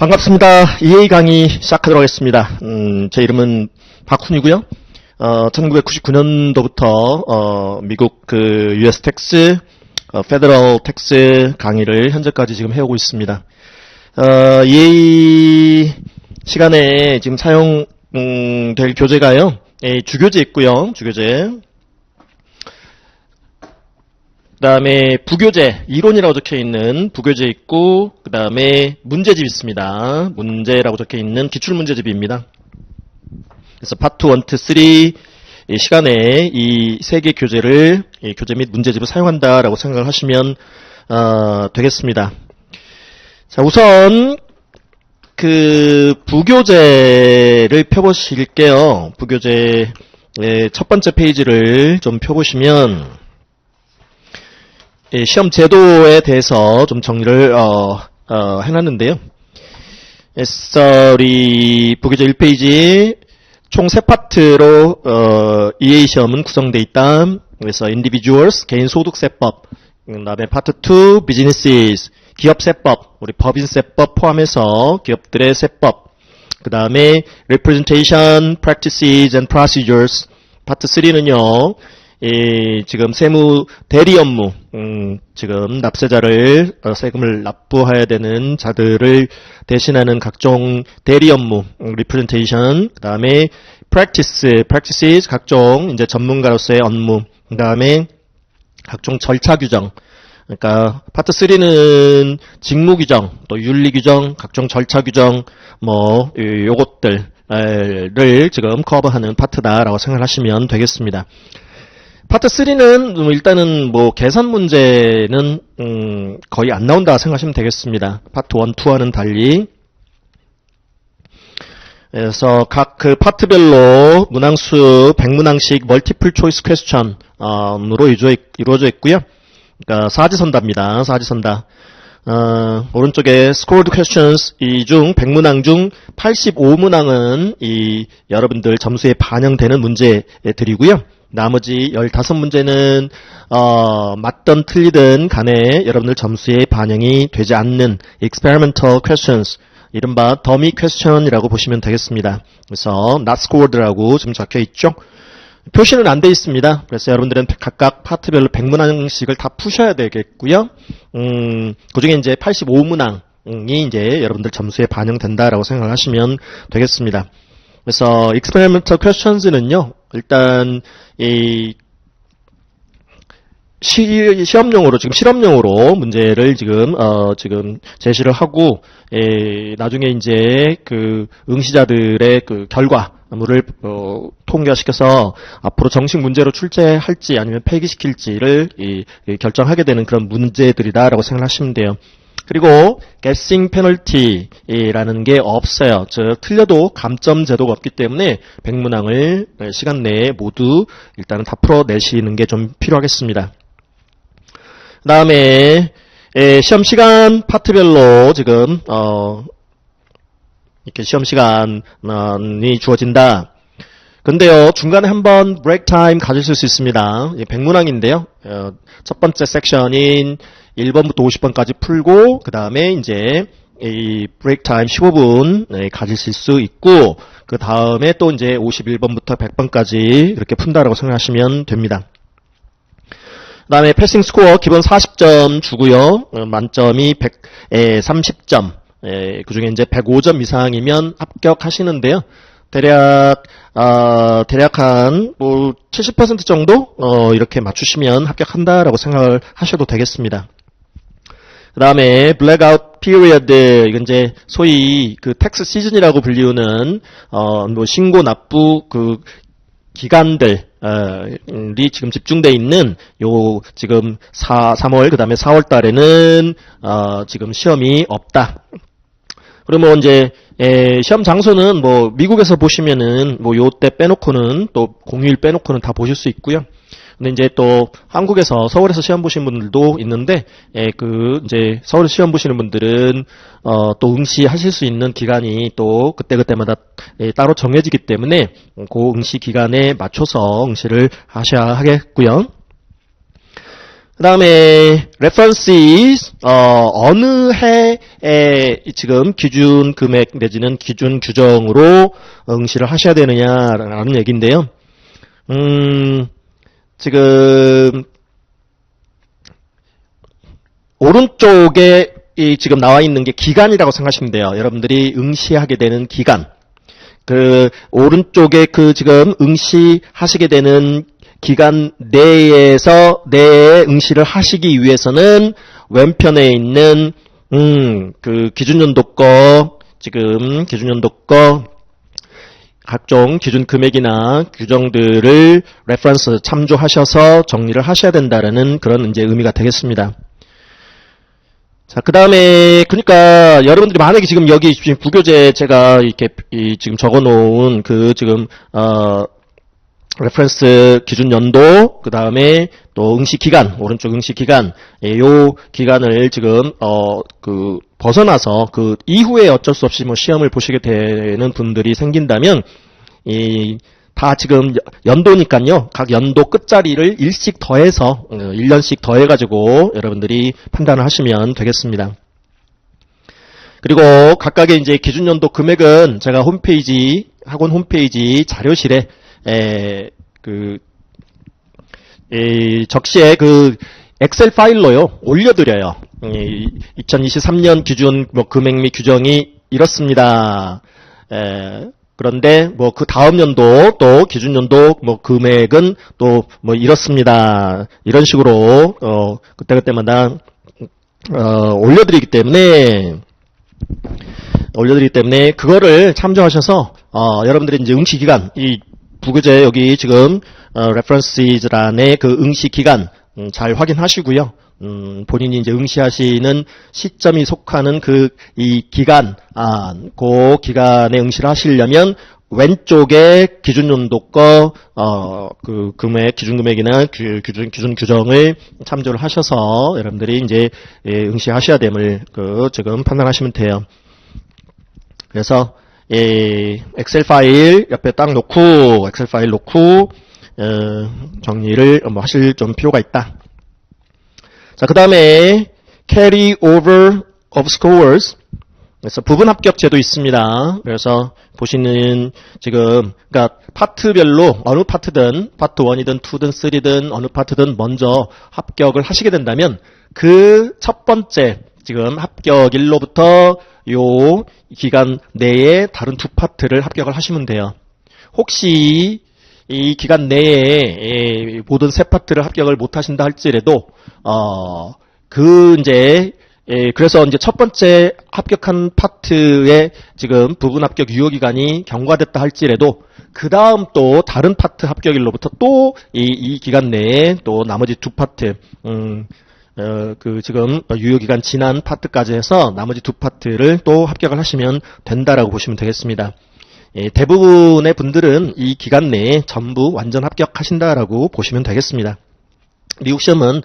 반갑습니다. EA 강의 시작하도록 하겠습니다. 제 이름은 박훈이고요. 1999년도부터 미국 US 텍스, 페더럴 텍스 강의를 현재까지 지금 해오고 있습니다. EA 시간에 지금 사용될 교재가요. 주교재 있고요. 주교재. 그 다음에 부교재, 이론이라고 적혀있는 부교재 있고, 그 다음에 문제집 있습니다. 문제라고 적혀있는 기출문제집입니다. 그래서 파트 1, 2, 3 이 시간에 이 세 개 교재를, 교재 및 문제집을 사용한다라고 생각을 하시면 되겠습니다. 자, 우선 그 부교재를 펴보실게요. 부교재 첫 번째 페이지를 좀 펴보시면 시험 제도에 대해서 좀 정리를 해놨는데요. 우리 부교재 1페이지 총 3파트로 EA 시험은 구성되어 있다. 그래서 Individuals, 개인소득세법, 그 다음에 파트 2, Businesses, 기업세법, 우리 법인세법 포함해서 기업들의 세법, 그 다음에 Representation, Practices and Procedures, 파트 3는요. 지금 세무 대리 업무, 지금 납세자를 세금을 납부해야 되는 자들을 대신하는 각종 대리 업무, representation, 그 다음에 practices, 각종 이제 전문가로서의 업무, 그 다음에 각종 절차 규정. 그러니까 파트 3는 직무 규정, 또 윤리 규정, 각종 절차 규정, 요것들을 지금 커버하는 파트다라고 생각하시면 되겠습니다. 파트 3는 일단은 계산 문제는 거의 안 나온다 생각하시면 되겠습니다. 파트 1, 2와는 달리. 그래서 각 그 파트별로 문항수 100문항씩 멀티플 초이스 퀘스천으로 이루어져 있고요. 그러니까 사지선다입니다. 사지선다. 오른쪽에 scored questions 이 중 100문항 중 85문항은 이 여러분들 점수에 반영되는 문제들이고요. 나머지 15문제는 맞든 틀리든 간에 여러분들 점수에 반영이 되지 않는 experimental questions, 이른바 더미 퀘스천이라고 보시면 되겠습니다. 그래서 not scored라고 지금 적혀 있죠. 표시는 안 돼 있습니다. 그래서 여러분들은 각각 파트별로 100문항씩을 다 푸셔야 되겠고요. 그 중에 이제 85문항이 이제 여러분들 점수에 반영된다라고 생각하시면 되겠습니다. 그래서 experimental questions는요, 일단 이 시험용으로 지금 실험용으로 문제를 지금 제시를 하고, 나중에 이제 그 응시자들의 그 결과물을 통과시켜서 앞으로 정식 문제로 출제할지 아니면 폐기시킬지를 결정하게 되는 그런 문제들이다라고 생각하시면 돼요. 그리고 guessing penalty라는 게 없어요. 즉 틀려도 감점 제도가 없기 때문에 100문항을 시간 내에 모두 일단은 다 풀어내시는 게 좀 필요하겠습니다. 그 다음에 시험 시간 파트별로 지금 이렇게 시험 시간이 주어진다. 근데요, 중간에 한번 브레이크 타임 가지실 수 있습니다. 100문항인데요. 첫 번째 섹션인 1번부터 50번까지 풀고, 그 다음에 이제 이 브레이크 타임 15분 가지실 수 있고, 그 다음에 또 이제 51번부터 100번까지 이렇게 푼다라고 생각하시면 됩니다. 그 다음에 패싱 스코어 기본 40점 주고요. 만점이 130점. 그 중에 이제 105점 이상이면 합격하시는데요. 대략 한 70% 정도 이렇게 맞추시면 합격한다라고 생각을 하셔도 되겠습니다. 그 다음에 blackout period, 이건 이제 소위 그 텍스 시즌이라고 불리우는 신고 납부 그 기간들이 지금 집중돼 있는 요 지금 3월, 그 다음에 4월 달에는 지금 시험이 없다. 그러면 이제 시험 장소는 미국에서 보시면은 요때 빼놓고는 또 공휴일 빼놓고는 다 보실 수 있고요. 근데 이제 또 한국에서 서울에서 시험 보신 분들도 있는데 이제 서울에서 시험 보시는 분들은 또 응시하실 수 있는 기간이 또 그때그때마다 따로 정해지기 때문에 그 응시 기간에 맞춰서 응시를 하셔야 하겠고요. 그 다음에 references, 어느 해에 지금 기준 금액 내지는 기준 규정으로 응시를 하셔야 되느냐라는 얘기인데요. 지금 오른쪽에 지금 나와 있는 게 기간이라고 생각하시면 돼요. 여러분들이 응시하게 되는 기간. 그 오른쪽에 그 지금 응시하시게 되는 기간 내에 응시를 하시기 위해서는 왼편에 있는 그 기준연도 거 지금 기준연도 거 각종 기준 금액이나 규정들을 레퍼런스 참조하셔서 정리를 하셔야 된다라는 그런 이제 의미가 되겠습니다. 자, 그 다음에, 그러니까, 여러분들이 만약에 지금 여기 지금 부교재 제가 이렇게, 지금 적어 놓은 그 지금, 레퍼런스 기준 연도, 그 다음에 또 응시 기간, 오른쪽 응시 기간, 요 기간을 지금, 벗어나서 그 이후에 어쩔 수 없이 뭐 시험을 보시게 되는 분들이 생긴다면, 다 지금 연도니까요. 각 연도 끝자리를 1씩 더해서 1년씩 더해가지고 여러분들이 판단을 하시면 되겠습니다. 그리고 각각의 이제 기준연도 금액은 제가 학원 홈페이지 자료실에 적시에 그 엑셀 파일로요 올려드려요. 2023년 기준 뭐 금액 및 규정이 이렇습니다. 그런데 뭐 그 다음 연도 또 기준 연도 뭐 금액은 또 뭐 이렇습니다. 이런 식으로 그때마다 올려드리기 때문에 그거를 참조하셔서 여러분들이 이제 응시 기간 이 부교재 여기 지금 references란의 그 응시 기간 잘 확인하시고요. 본인이 이제 응시하시는 시점이 속하는 이 기간, 그 기간에 응시를 하시려면 왼쪽에 기준연도 거, 그 금액, 기준금액이나 기준 규정을 참조를 하셔서 여러분들이 이제 응시하셔야 됨을 지금 판단하시면 돼요. 그래서 엑셀 파일 옆에 딱 놓고, 엑셀 파일 놓고, 정리를 뭐 하실 좀 필요가 있다. 자, 그 다음에 carry over of scores. 그래서 부분 합격 제도 있습니다. 그래서 보시는 지금 그러니까 파트별로 어느 파트든 파트 1이든 2든 3든 어느 파트든 먼저 합격을 하시게 된다면 그 첫 번째 지금 합격일로부터 요 기간 내에 다른 두 파트를 합격을 하시면 돼요. 혹시 이 기간 내에 모든 세 파트를 합격을 못 하신다 할지라도 그래서 이제 첫 번째 합격한 파트의 지금 부분 합격 유효 기간이 경과됐다 할지라도 그 다음 또 다른 파트 합격일로부터 또 이 기간 내에 또 나머지 두 파트 지금 유효 기간 지난 파트까지 해서 나머지 두 파트를 또 합격을 하시면 된다라고 보시면 되겠습니다. 대부분의 분들은 이 기간 내에 전부 완전 합격하신다라고 보시면 되겠습니다. 미국 시험은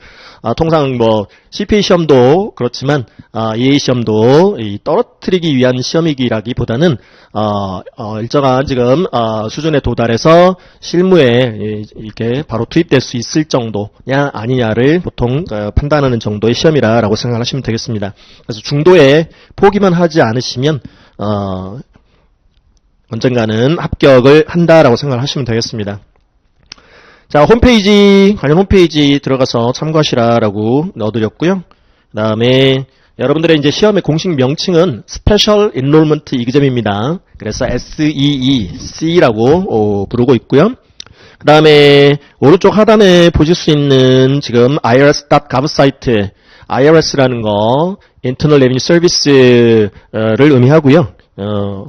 통상 뭐 CPA 시험도 그렇지만 EA 시험도 떨어뜨리기 위한 시험이기라기보다는 일정한 지금 수준에 도달해서 실무에 이렇게 바로 투입될 수 있을 정도냐 아니냐를 보통 판단하는 정도의 시험이라고 생각하시면 되겠습니다. 그래서 중도에 포기만 하지 않으시면 언젠가는 합격을 한다라고 생각을 하시면 되겠습니다. 자, 관련 홈페이지 들어가서 참고하시라라고 넣어드렸고요. 그 다음에 여러분들의 이제 시험의 공식 명칭은 Special Enrollment Exam입니다. 그래서 SEEC라고 부르고 있고요. 그 다음에 오른쪽 하단에 보실 수 있는 지금 irs.gov 사이트, IRS라는 거 Internal Revenue Service를 의미하고요.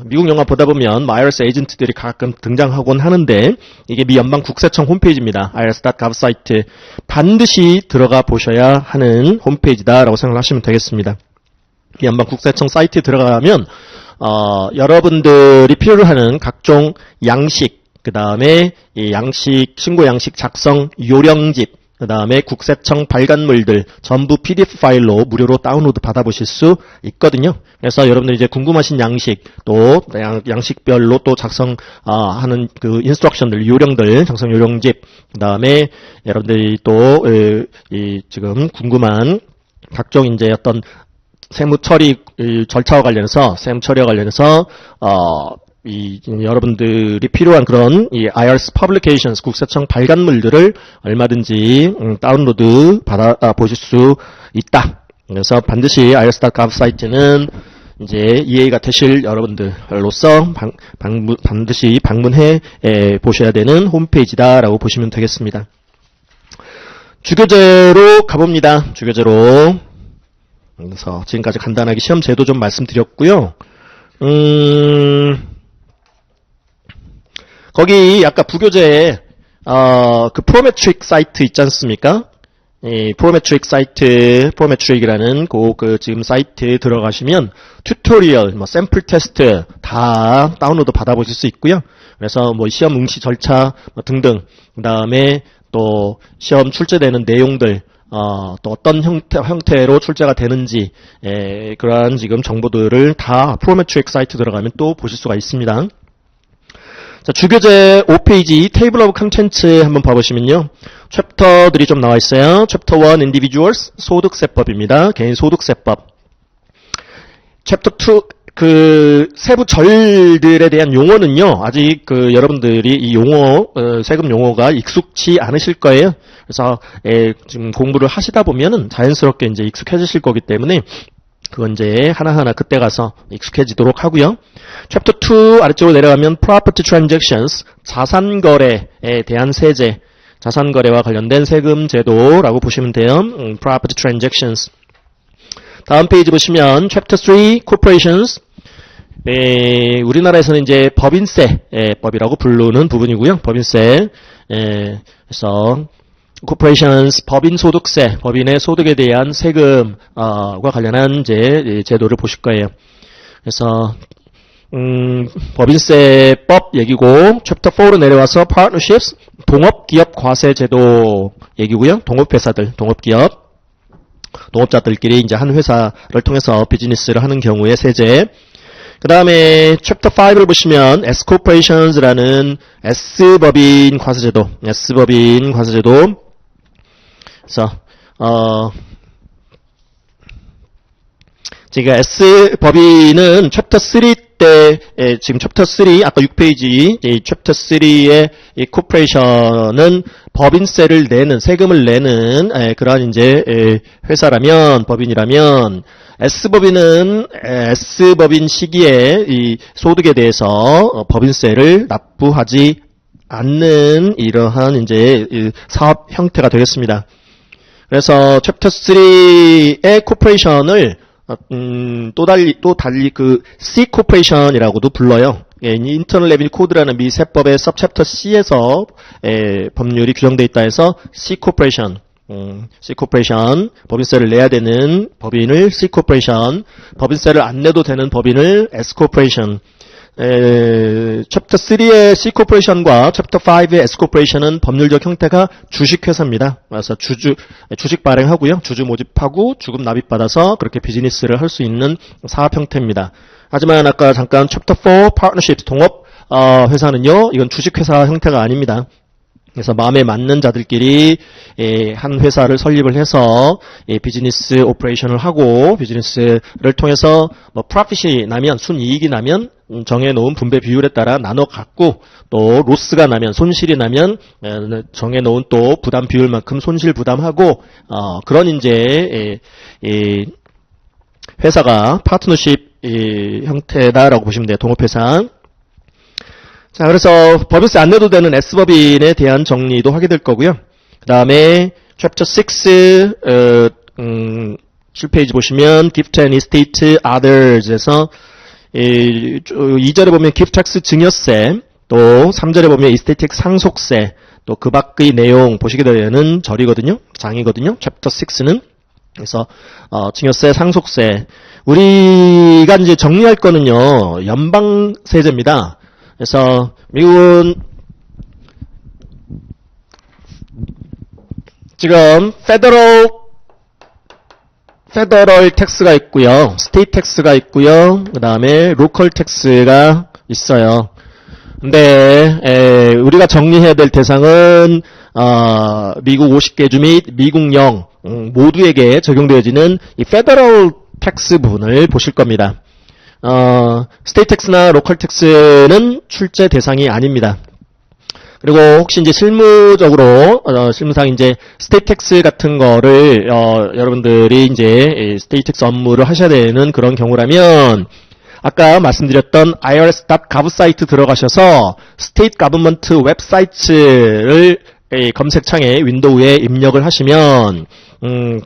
미국 영화 보다 보면 IRS 에이전트들이 가끔 등장하곤 하는데 이게 미 연방 국세청 홈페이지입니다. irs.gov 사이트 반드시 들어가 보셔야 하는 홈페이지다라고 생각하시면 되겠습니다. 미 연방 국세청 사이트에 들어가면 여러분들이 필요로 하는 각종 양식 그 다음에 이 신고 양식 작성 요령집 그 다음에 국세청 발간물들 전부 PDF 파일로 무료로 다운로드 받아보실 수 있거든요. 그래서 여러분들 이제 궁금하신 양식, 또 양식별로 또 작성하는 그 인스트럭션들, 요령들, 작성 요령집, 그 다음에 여러분들이 또 지금 궁금한 각종 이제 어떤 세무 처리 절차와 관련해서 여러분들이 필요한 그런 이 IRS Publications 국세청 발간물들을 얼마든지 다운로드 받아 보실 수 있다. 그래서 반드시 IRS.gov 사이트는 이제 이해가 되실 여러분들로서 반드시 방문해 보셔야 되는 홈페이지다라고 보시면 되겠습니다. 주교재로 가봅니다. 주교재로. 그래서 지금까지 간단하게 시험 제도 좀 말씀드렸고요. 거기 아까 부교재에 그 프로메트릭 사이트 있지 않습니까? 이 프로메트릭 사이트, 프로메트릭이라는 그 지금 사이트에 들어가시면 튜토리얼, 샘플 테스트 다 다운로드 받아보실 수 있고요. 그래서 시험 응시 절차 등등, 그 다음에 또 시험 출제되는 내용들, 또 어떤 형태로 출제가 되는지, 그러한 지금 정보들을 다 프로메트릭 사이트 들어가면 또 보실 수가 있습니다. 자, 주교재 5페이지 테이블 오브 컨텐츠 한번 봐보시면요. 챕터들이 좀 나와 있어요. 챕터 1 Individuals 소득세법입니다. 개인 소득세법. 챕터 2 그 세부 절들에 대한 용어는요. 아직 여러분들이 이 용어 세금 용어가 익숙치 않으실 거예요. 그래서 지금 공부를 하시다 보면은 자연스럽게 이제 익숙해지실 거기 때문에 그건 이제 하나하나 그때 가서 익숙해지도록 하고요. 챕터 2 아래쪽으로 내려가면 Property Transactions, 자산거래에 대한 세제, 자산거래와 관련된 세금 제도라고 보시면 돼요. Property Transactions. 다음 페이지 보시면 Chapter 3 Corporations, 우리나라에서는 이제 법인세 법이라고 부르는 부분이고요. 법인세. 그래서 corporations, 법인 소득세, 법인의 소득에 대한 세금과 관련한 이제 제도를 보실 거예요. 그래서 법인세법 얘기고, 챕터 4로 내려와서 partnerships, 동업기업 과세제도 얘기고요. 동업회사들, 동업자들끼리 이제 한 회사를 통해서 비즈니스를 하는 경우의 세제. 그 다음에 챕터 5를 보시면 S-corporations라는 S법인 과세제도, 그래서 제가 S법인은 챕터 3 때, 지금 챕터 3, 아까 6페이지, 이 챕터 3의 이 코퍼레이션은 법인세를 내는, 세금을 내는, 그러한 이제, 회사라면, 법인이라면, S법인은, S법인 시기에 이 소득에 대해서 법인세를 납부하지 않는 이러한 이제 사업 형태가 되겠습니다. 그래서 챕터 3의 코퍼레이션을 또 달리 그 C 코퍼레이션이라고도 불러요. 인터널 레비뉴 코드라는 미 세법의 서챕터 C에서 법률이 규정되어 있다 해서 C 코퍼레이션, 법인세를 내야 되는 법인을 C 코퍼레이션, 법인세를 안 내도 되는 법인을 S 코퍼레이션. 챕터 3의 C 코퍼레이션과 챕터 5의 S 코퍼레이션은 법률적 형태가 주식회사입니다. 그래서 주식 발행하고요, 주주 모집하고 주금 납입받아서 그렇게 비즈니스를 할 수 있는 사업 형태입니다. 하지만 아까 잠깐 챕터 4 partnerships 동업 회사는요, 이건 주식회사 형태가 아닙니다. 그래서 마음에 맞는 자들끼리 한 회사를 설립을 해서 비즈니스 오퍼레이션을 하고, 비즈니스를 통해서 프로핏이 나면, 순이익이 나면 정해놓은 분배 비율에 따라 나눠 갖고, 또 로스가 나면, 손실이 나면 정해놓은 또 부담 비율만큼 손실 부담하고, 그런 이제 회사가 파트너십 형태다라고 보시면 돼요. 동업회사. 자, 그래서 법인세 안 내도 되는 S법인에 대한 정리도 하게 될 거고요. 그 다음에 챕터 6 7페이지 보시면 Gift and Estate Others에서 2절에 보면 Gift Tax 증여세, 또 3절에 보면 Estate Tax 상속세, 또 그 밖의 내용 보시게 되는 절이거든요. 장이거든요. 챕터 6는. 그래서 증여세, 상속세. 우리가 이제 정리할 거는요, 연방세제입니다. 그래서 미국은 지금 페더럴 텍스가 있고요. 스테이트 텍스가 있고요. 그 다음에 로컬 텍스가 있어요. 근데 우리가 정리해야 될 대상은 미국 50개 주 및 미국 령 모두에게 적용되어지는 이 페더럴 텍스 부분을 보실 겁니다. 스테이트 텍스나 로컬 텍스는 출제 대상이 아닙니다. 그리고 혹시 이제 실무적으로 실무상 이제 스테이트 텍스 같은 거를 여러분들이 이제 스테이트 텍스 업무를 하셔야 되는 그런 경우라면 아까 말씀드렸던 irs.gov 사이트 들어가셔서 스테이트 가버먼트 웹사이트를 검색창에 윈도우에 입력을 하시면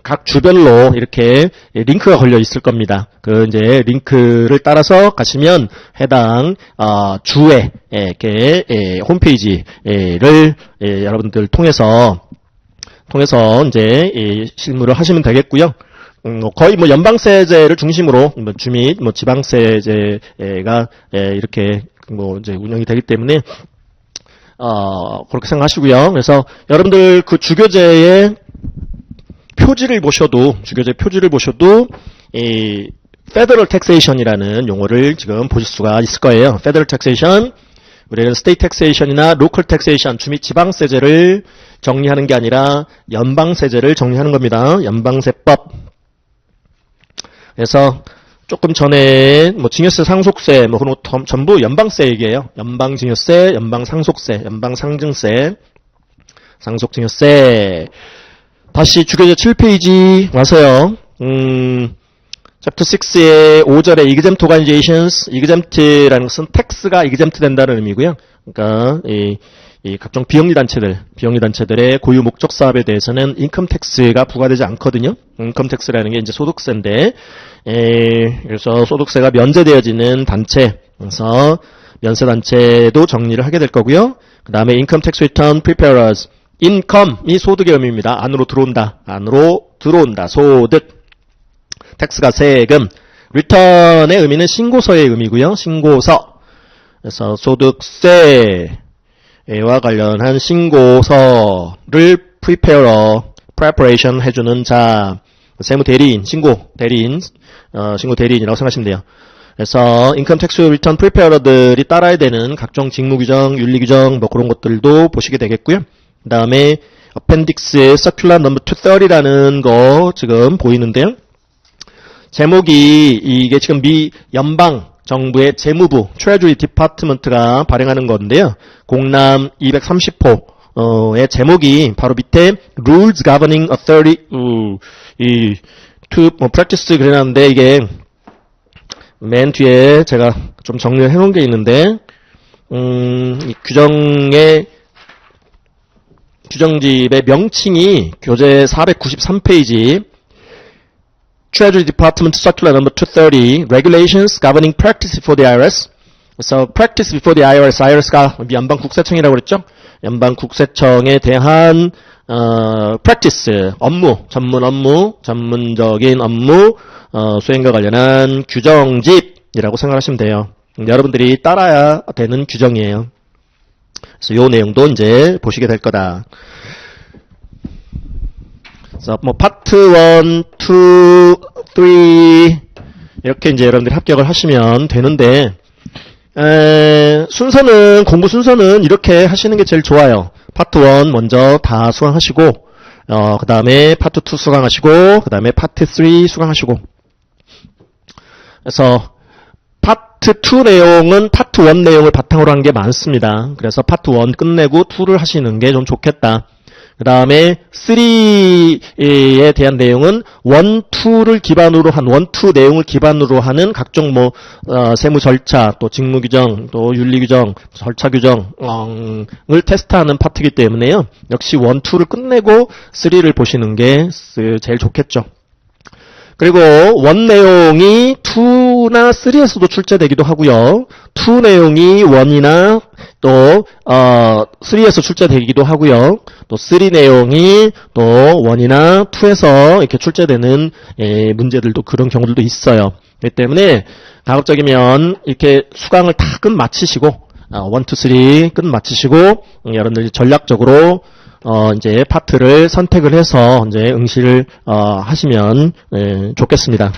각 주별로 이렇게 링크가 걸려 있을 겁니다. 그 이제 링크를 따라서 가시면 해당 주의 이렇게 홈페이지를 여러분들 통해서 이제 실무를 하시면 되겠고요. 거의 뭐 연방세제를 중심으로 주 및 뭐 지방세제가 이렇게 뭐 이제 운영이 되기 때문에 그렇게 생각하시고요. 그래서 여러분들 그 주교재의 표지를 보셔도 이 Federal Taxation이라는 용어를 지금 보실 수가 있을 거예요. Federal Taxation, 우리는 State Taxation이나 Local Taxation, 주 및 지방세제를 정리하는 게 아니라 연방세제를 정리하는 겁니다. 연방세법. 그래서 조금 전에 뭐 증여세, 상속세, 뭐 그런 거 전부 연방세 얘기예요. 연방증여세, 연방상속세, 연방상증세, 상속증여세. 다시 주교재 7페이지 와서요. 챕터 6의 5절에 exempt organizations, exempt라는 것은 텍스가 exempt 된다는 의미고요. 그러니까 이 각종 비영리 단체들의 고유 목적 사업에 대해서는 인컴 텍스가 부과되지 않거든요. 인컴 텍스라는 게 이제 소득세인데, 그래서 소득세가 면제되어지는 단체, 그래서 면세 단체도 정리를 하게 될 거고요. 그 다음에 인컴 텍스 리턴 프리페어러스, 인컴이 소득의 의미입니다. 안으로 들어온다, 소득. 텍스가 세금, 리턴의 의미는 신고서의 의미고요. 신고서. 그래서 소득세와 관련한 신고서를 preparation 해주는 자, 세무 대리인, 신고 대리인이라고 생각하시면 돼요. 그래서 인컴 텍스 리턴 프리페어러들이 따라야 되는 각종 직무 규정, 윤리 규정, 뭐 그런 것들도 보시게 되겠고요. 그 다음에 appendix circular number 230이라는 거 지금 보이는데요. 제목이 이게 지금 미 연방 정부의 재무부 Treasury Department가 발행하는 건데요. 공람 230호의 제목이 바로 밑에 Rules Governing Authority to Practice 그래놨는데 이게 맨 뒤에 제가 좀 정리를 해놓은 게 있는데 이 규정집의 명칭이 교재 493페이지 Treasury Department Circular Number 230 Regulations Governing Practice Before the IRS. 그래서 Practice Before the IRS가 연방 국세청이라고 그랬죠. 연방 국세청에 대한 Practice 전문적인 업무 수행과 관련한 규정집이라고 생각하시면 돼요. 여러분들이 따라야 되는 규정이에요. 그래서 요 내용도 이제 보시게 될 거다. 그래서 뭐 파트 1, 2, 3 이렇게 이제 여러분들이 합격을 하시면 되는데 공부 순서는 이렇게 하시는 게 제일 좋아요. 파트 1 먼저 다 수강하시고 그 다음에 파트 2 수강하시고 그 다음에 파트 3 수강하시고 그래서 파트 2 내용은 파트 1 내용을 바탕으로 한 게 많습니다. 그래서 파트 1 끝내고 2를 하시는 게 좀 좋겠다. 그 다음에 3에 대한 내용은 1, 2를 기반으로 한 1, 2 내용을 기반으로 하는 각종 뭐 세무 절차, 또 직무 규정, 또 윤리 규정, 절차 규정을 테스트하는 파트이기 때문에요. 역시 1, 2를 끝내고 3를 보시는 게 제일 좋겠죠. 그리고 1 내용이 2나 3에서도 출제되기도 하고요. 2 내용이 1이나 또 3에서 출제되기도 하고요. 또 3 내용이 또 1이나 2에서 이렇게 출제되는 문제들도 그런 경우들도 있어요. 그렇기 때문에 가급적이면 이렇게 수강을 다 끝마치시고 1, 2, 3 끝마치시고 여러분들이 전략적으로 이제 파트를 선택을 해서 이제 응시를 하시면 좋겠습니다.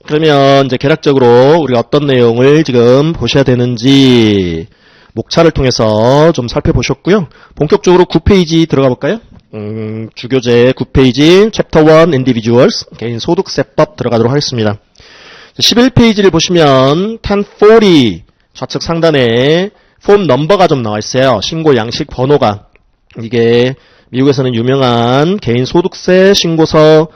그러면 이제 개략적으로 우리가 어떤 내용을 지금 보셔야 되는지 목차를 통해서 좀 살펴보셨고요. 본격적으로 9페이지 들어가 볼까요? 주교재 9페이지 챕터 1 Individuals 개인 소득세법 들어가도록 하겠습니다. 11페이지를 보시면 1040 좌측 상단에 폼 넘버가 좀 나와 있어요. 신고 양식 번호가. 이게 미국에서는 유명한 개인 소득세 신고서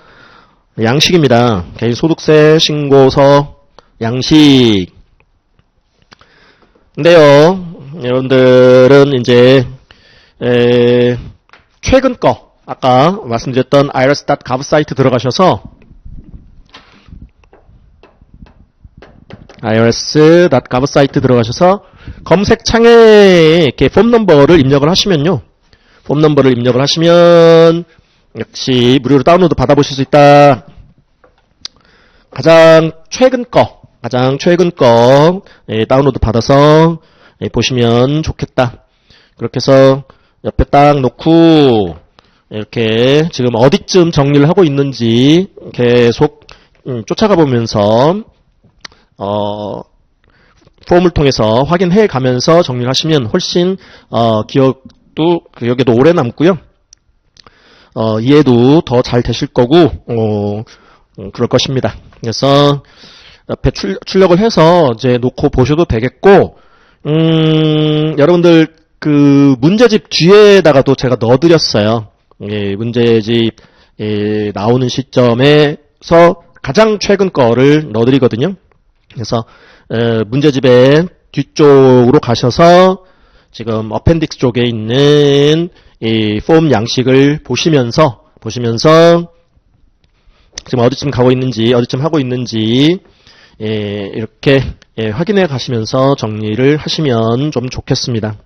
양식입니다. 개인 소득세 신고서 양식. 근데요, 여러분들은 이제 최근 거 아까 말씀드렸던 irs.gov 사이트 들어가셔서 irs.gov 사이트 들어가셔서 검색창에 이렇게 폼 넘버를 입력을 하시면요. 폼 넘버를 입력을 하시면 역시 무료로 다운로드 받아보실 수 있다. 가장 최근 거 다운로드 받아서 보시면 좋겠다. 그렇게 해서 옆에 딱 놓고 이렇게 지금 어디쯤 정리를 하고 있는지 계속 쫓아가 보면서 폼을 통해서 확인해 가면서 정리를 하시면 훨씬 기억에도 오래 남고요. 이해도 더 잘 되실 거고 그럴 것입니다. 그래서 옆에 출력을 해서 이제 놓고 보셔도 되겠고 여러분들 그 문제집 뒤에다가도 제가 넣어드렸어요. 문제집 나오는 시점에서 가장 최근 거를 넣어드리거든요. 그래서 문제집의 뒤쪽으로 가셔서 지금 어펜딕스 쪽에 있는 이 폼 양식을 보시면서 지금 어디쯤 가고 있는지 어디쯤 하고 있는지 이렇게 확인해 가시면서 정리를 하시면 좀 좋겠습니다.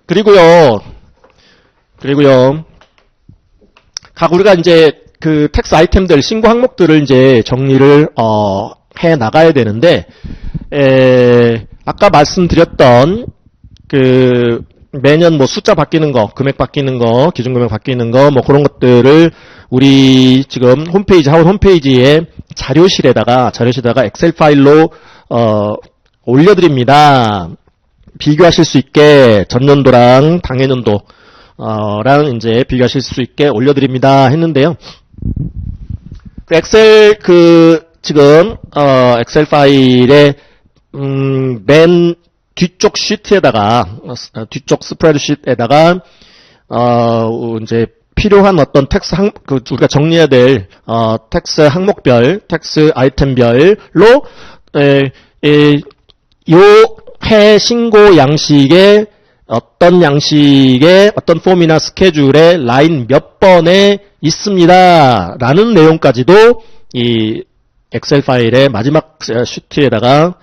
그리고요 각 우리가 이제 그 텍스 아이템들 신고 항목들을 이제 정리를 해 나가야 되는데 아까 말씀드렸던 그 매년 뭐 숫자 바뀌는 거, 금액 바뀌는 거, 기준금액 바뀌는 거, 뭐 그런 것들을 우리 지금 하원 홈페이지에 자료실에다가 엑셀 파일로 올려드립니다. 비교하실 수 있게 전년도랑 당해년도랑 이제 비교하실 수 있게 올려드립니다 했는데요. 엑셀 지금 엑셀 파일에 맨 뒤쪽 시트에다가 뒤쪽 스프레드시트에다가 이제 필요한 어떤 텍스 우리가 정리해야 될 텍스 항목별, 텍스 아이템별로 요 해 신고 양식에 어떤 폼이나 스케줄에 라인 몇 번에 있습니다. 라는 내용까지도 이 엑셀 파일의 마지막 시트에다가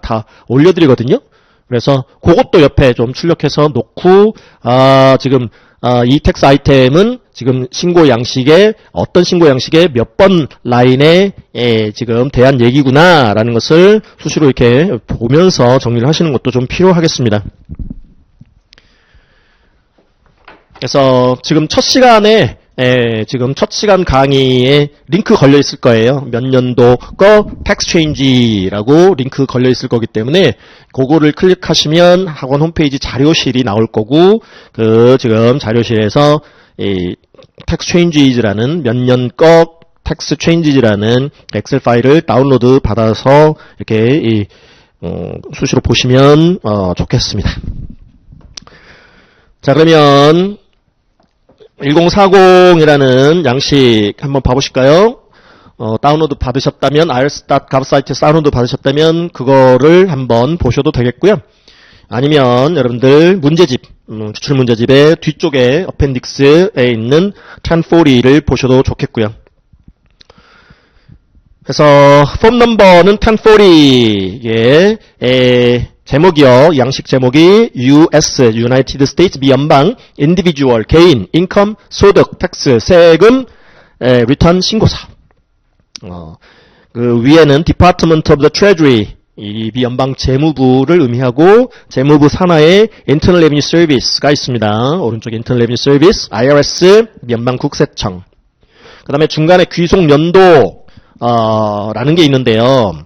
다 올려드리거든요. 그래서 그것도 옆에 좀 출력해서 놓고, 지금, 이 텍스 아이템은 지금 신고 양식에, 어떤 신고 양식에 몇 번 라인에, 지금 대한 얘기구나, 라는 것을 수시로 이렇게 보면서 정리를 하시는 것도 좀 필요하겠습니다. 그래서 지금 첫 시간 강의에 링크 걸려 있을 거예요. 몇 년도 거 텍스 체인지라고 링크 걸려 있을 거기 때문에 그거를 클릭하시면 학원 홈페이지 자료실이 나올 거고 지금 자료실에서 이 텍스 체인지라는 몇 년 거 텍스 체인지라는 엑셀 파일을 다운로드 받아서 이렇게 수시로 보시면 좋겠습니다. 자, 그러면 1040이라는 양식 한번 봐보실까요? 다운로드 받으셨다면 irs.gov 사이트에서 다운로드 받으셨다면 그거를 한번 보셔도 되겠고요. 아니면 여러분들 문제집, 기출 문제집의 뒤쪽에 어펜딕스에 있는 1040를 보셔도 좋겠고요. 그래서 폼 넘버는 1040의 제목이요. 양식 제목이 US, United States 미연방, Individual, 개인, 인컴, 소득, 텍스, 세금, 리턴 신고서. 그 위에는 Department of the Treasury 이 미연방 재무부를 의미하고 재무부 산하에 Internal Revenue Service가 있습니다. 오른쪽에 Internal Revenue Service, IRS, 미연방 국세청. 그 다음에 중간에 귀속연도 라는 게 있는데요.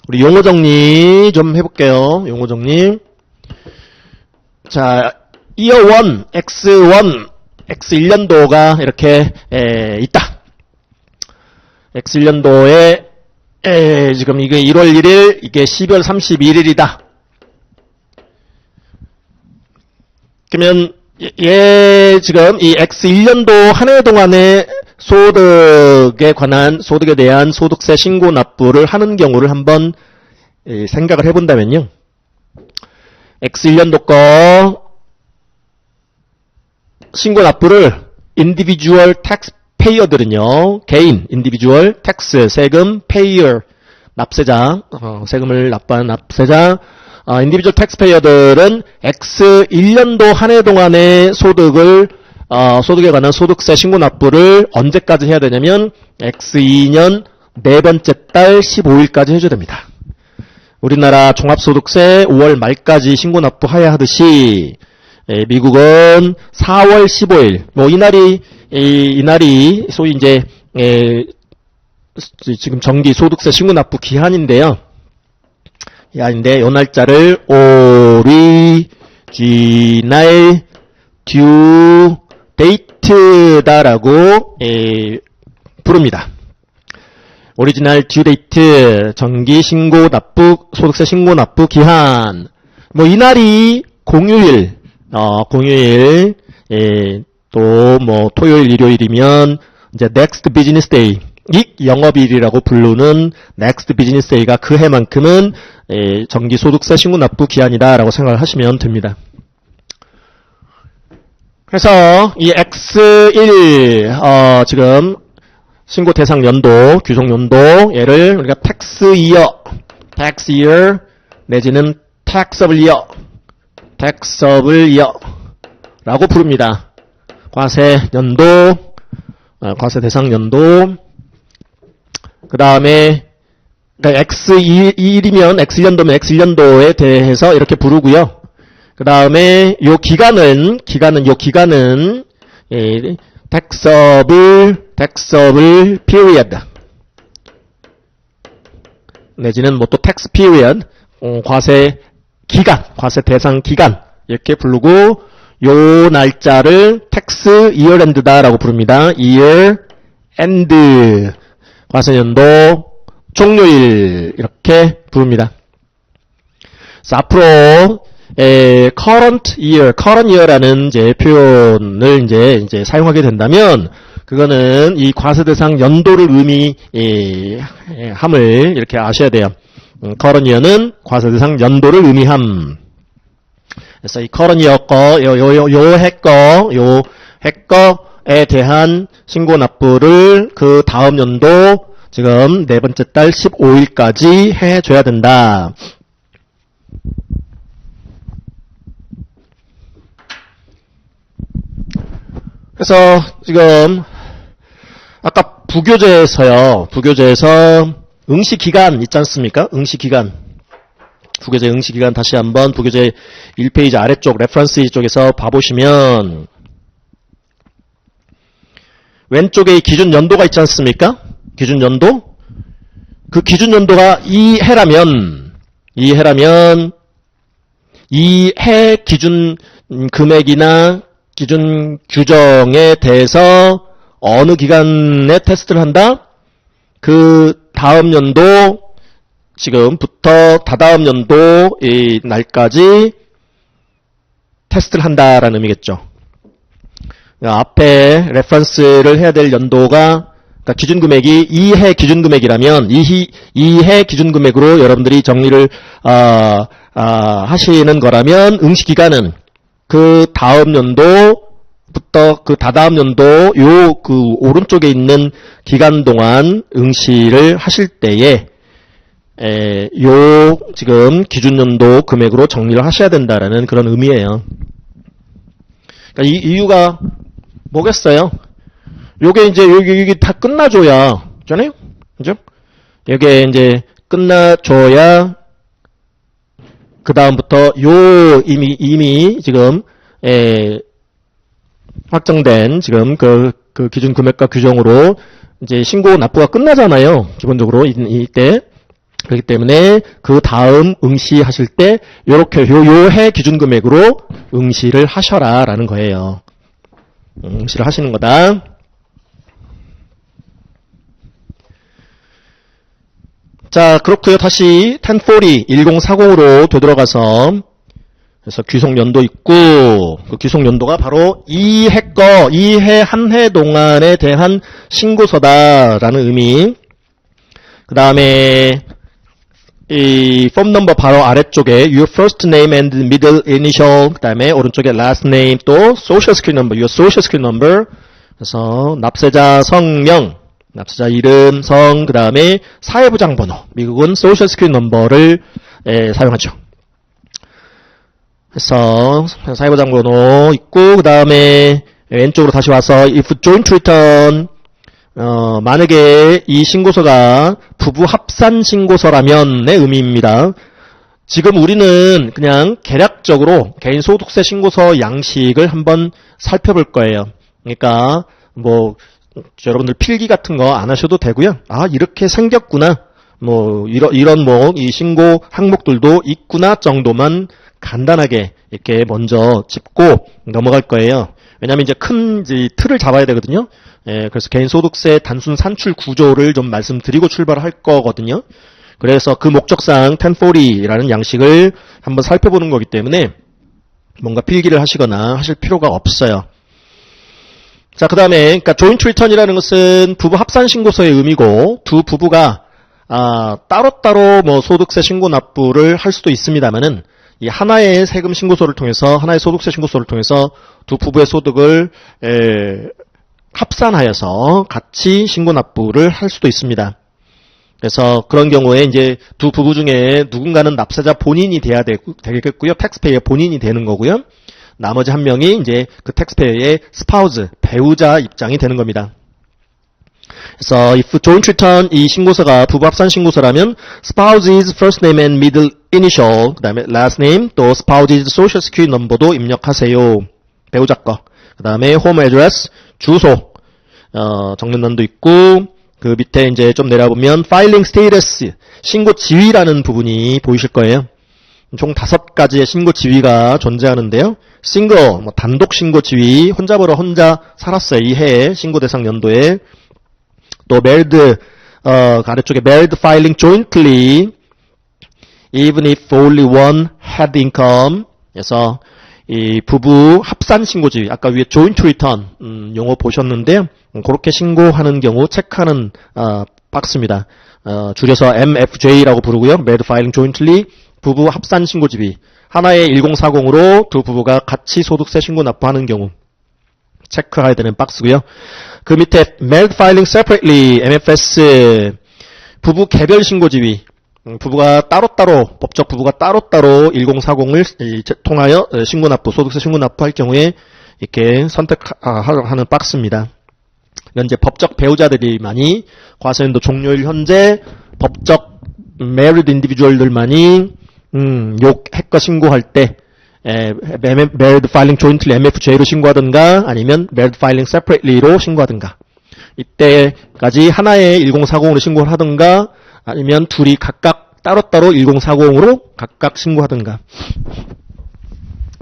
우리 용어 정리 좀 해볼게요. 용어 정리. 자, Year 1, X1, X1년도가 이렇게 있다. X1년도에 지금 이게 1월 1일, 이게 12월 31일이다. 그러면 지금 이 X1년도 한 해 동안의 소득에 대한 소득세 신고 납부를 하는 경우를 한번 생각을 해본다면요. X1년도 거 신고 납부를 individual taxpayer들은요, 개인, individual tax, 세금, payer, 납세자, 세금을 납부하는 납세자, individual taxpayer들은 X1년도 한 해 동안의 소득에 관한 소득세 신고 납부를 언제까지 해야 되냐면, X2년 네 번째 달 15일까지 해줘야 됩니다. 우리나라 종합소득세 5월 말까지 신고 납부해야 하듯이, 미국은 4월 15일, 이날이 소위 이제, 지금 정기 소득세 신고 납부 기한인데요. 요 날짜를 오리지널 듀 데이트다라고 부릅니다. 오리지널 듀 데이트, 정기 신고 납부, 소득세 신고 납부 기한. 이날이 공휴일, 또 토요일, 일요일이면 이제 next business day, 영업일이라고 부르는 next business day가 그 해만큼은 정기 소득세 신고 납부 기한이다라고 생각을 하시면 됩니다. 그래서 이 X1 지금 신고 대상 연도, 귀속 연도, 얘를 우리가 tax year 내지는 taxable year라고 부릅니다. 과세 연도, 과세 대상 연도. 그 다음에 X1이면 X1년도면 X1년도에 대해서 이렇게 부르고요. 그 다음에 요 기간은 taxable period 내지는 또 tax period, 과세 기간, 과세 대상 기간 이렇게 부르고, 요 날짜를 tax year end다라고 부릅니다. year end, 과세연도 종료일 이렇게 부릅니다. 그래서 앞으로 current year라는 표현을 이제 사용하게 된다면, 그거는 이 과세 대상 연도를 의미함을 이렇게 아셔야 돼요. current year는 과세 대상 연도를 의미함. 그래서 이 current year 요 해거에 대한 신고 납부를 그 다음 연도 지금 네 번째 달 15일까지 해줘야 된다. 그래서 지금 아까 부교재에서 응시기간 있지 않습니까? 응시기간. 부교재 응시기간 다시 한번 부교재 1페이지 아래쪽 레퍼런스 쪽에서 봐보시면 왼쪽에 기준 연도가 있지 않습니까? 기준 연도. 그 기준 연도가 이 해라면 이 해 기준 금액이나 기준 규정에 대해서 어느 기간에 테스트를 한다? 그 다음 연도 지금부터 다다음 연도 이 날까지 테스트를 한다라는 의미겠죠. 앞에 레퍼런스를 해야 될 연도가, 그러니까 기준금액이 이 해 기준금액이라면 이 해 기준금액으로 여러분들이 정리를 하시는 거라면, 응시기간은 그 다음 연도부터 그 다다음 연도 그 오른쪽에 있는 기간 동안 응시를 하실 때에 지금 기준연도 금액으로 정리를 하셔야 된다라는 그런 의미예요. 그러니까 이 이유가 뭐겠어요? 요게 이제 여기 다 끝나줘야, 그잖아요? 그죠? 요게 이제 끝나줘야 그 다음부터 요 이미 지금 확정된 지금 그 기준 금액과 규정으로 이제 신고 납부가 끝나잖아요. 기본적으로 이때. 그렇기 때문에 그 다음 응시하실 때 요렇게 요 해 기준 금액으로 응시를 하셔라라는 거예요. 응시를 하시는 거다. 자, 그렇고요. 다시 1040, 1040으로 되돌아가서 그래서 귀속 연도 있고 그 귀속 연도가 바로 이 해 한 해 동안에 대한 신고서다라는 의미. 그 다음에 이 폼 넘버 바로 아래쪽에 your first name and middle initial, 그 다음에 오른쪽에 last name 또 social security number, your social security number. 그래서 납세자 성명, 납세자 이름, 성, 그 다음에 사회보장 번호, 미국은 social security number를 사용하죠. 그래서 사회보장 번호 있고 그 다음에 왼쪽으로 다시 와서 if joint return, 만약에 이 신고서가 부부 합산 신고서라면의 의미입니다. 지금 우리는 그냥 개략적으로 개인소득세 신고서 양식을 한번 살펴볼 거예요. 그러니까 뭐 여러분들 필기 같은 거 안 하셔도 되고요. 아, 이렇게 생겼구나. 뭐 이런 뭐 이 신고 항목들도 있구나 정도만 간단하게 이렇게 먼저 짚고 넘어갈 거예요. 왜냐하면 이제 큰 틀을 잡아야 되거든요. 그래서 개인소득세 단순 산출 구조를 좀 말씀드리고 출발할 거거든요. 그래서 그 목적상 1040라는 양식을 한번 살펴보는 거기 때문에 뭔가 필기를 하시거나 하실 필요가 없어요. 자, 그 다음에, 그러니까 joint return이라는 것은 부부 합산 신고서의 의미고, 두 부부가, 따로따로 뭐 소득세 신고 납부를 할 수도 있습니다만은, 이 하나의 세금 신고서를 통해서, 하나의 소득세 신고서를 통해서 두 부부의 소득을, 합산하여서 같이 신고 납부를 할 수도 있습니다. 그래서 그런 경우에 이제 두 부부 중에 누군가는 납세자 본인이 돼야 되겠고요. 텍스페이어 본인이 되는 거고요. 나머지 한 명이 이제 그 텍스페이어의 스파우즈, 배우자 입장이 되는 겁니다. 그래서 if joint return 이 신고서가 부부 합산 신고서라면 spouse's first name and middle initial, 그 다음에 last name, 또 spouse's social security number도 입력하세요. 배우자 거. 그 다음에 home address, 주소, 정년난도 있고 그 밑에 이제 좀 내려보면 filing status, 신고 지위라는 부분이 보이실 거예요. 총 5가지의 신고 지위가 존재하는데요. 싱글, 뭐 단독 신고 지위, 혼자보러 혼자 살았어요. 이 해에 신고 대상 연도에. 또 married, 아래쪽에 married filing jointly, even if only one had income. 그래서 이 부부 합산 신고 지위, 아까 위에 joint return 용어 보셨는데요. 그렇게 신고하는 경우 체크하는 박스입니다. 줄여서 MFJ라고 부르고요. married filing jointly. 부부 합산 신고 지위. 하나의 1040으로 두 부부가 같이 소득세 신고 납부하는 경우 체크해야 되는 박스고요. 그 밑에 married filing separately, MFS. 부부 개별 신고 지위. 부부가 따로따로, 법적 부부가 따로따로 1040을 통하여 신고 납부, 소득세 신고 납부할 경우에 이렇게 선택하는 박스입니다. 이건 이제 법적 배우자들이 많이, 과세연도 종료일 현재 법적 married individual들만이 요 핵과 신고할 때 married filing jointly MFJ로 신고하든가 아니면 married filing separately로 신고하든가 이때까지 하나의 1040으로 신고를 하든가 아니면 둘이 각각 따로따로 1040으로 각각 신고하든가